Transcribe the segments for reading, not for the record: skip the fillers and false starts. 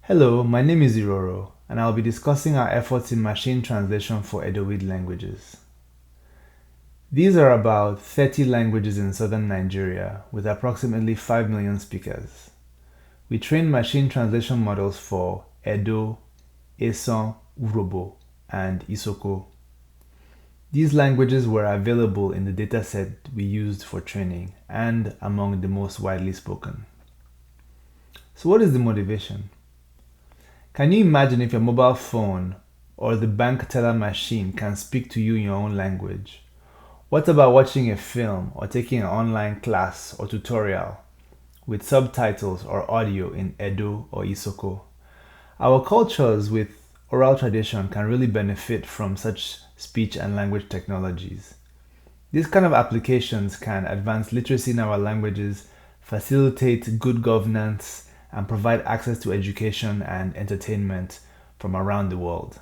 Hello, my name is Iroro, and I'll be discussing our efforts in machine translation for Edoid languages. These are about 30 languages in southern Nigeria with approximately 5 million speakers. We trained machine translation models for Edo, Esan, Urobo, and Isoko. These languages were available in the dataset we used for training and among the most widely spoken. So what is the motivation? Can you imagine if your mobile phone or the bank teller machine can speak to you in your own language? What about watching a film or taking an online class or tutorial with subtitles or audio in Edo or Isoko? Our cultures with oral tradition can really benefit from such speech and language technologies. These kind of applications can advance literacy in our languages, facilitate good governance, and provide access to education and entertainment from around the world.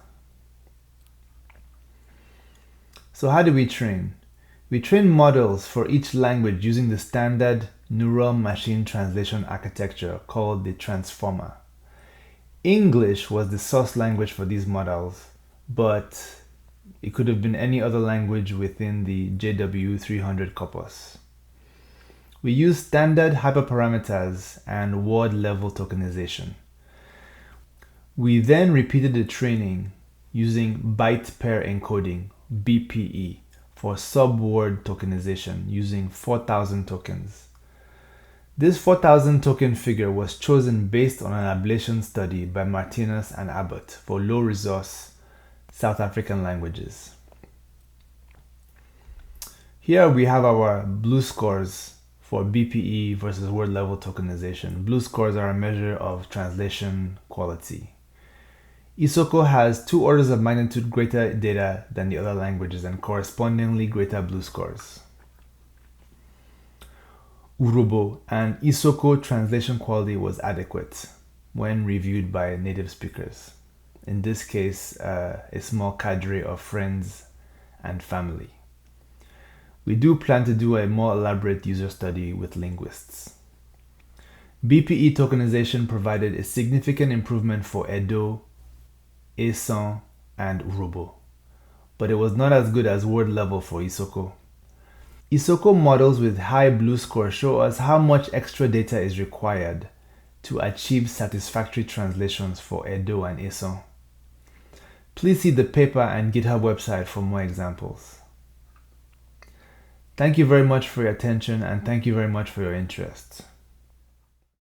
So how do we train? We train models for each language using the standard neural machine translation architecture called the transformer. English was the source language for these models, but it could have been any other language within the JW300 corpus. We use standard hyperparameters and word-level tokenization. We then repeated the training using byte pair encoding, BPE, for sub-word tokenization using 4,000 tokens. This 4,000 token figure was chosen based on an ablation study by Martinez and Abbott for low-resource South African languages. Here we have our blue scores for BPE versus word level tokenization. Blue scores are a measure of translation quality. Isoko has 2 orders of magnitude greater data than the other languages and correspondingly greater blue scores. Urobo and Isoko translation quality was adequate when reviewed by native speakers. In this case, a small cadre of friends and family. We do plan to do a more elaborate user study with linguists. BPE tokenization provided a significant improvement for Edo, Esan, and Urobo, but it was not as good as word level for Isoko. Isoko models with high blue score show us how much extra data is required to achieve satisfactory translations for Edo and Esan. Please see the paper and GitHub website for more examples. Thank you very much for your attention and thank you very much for your interest.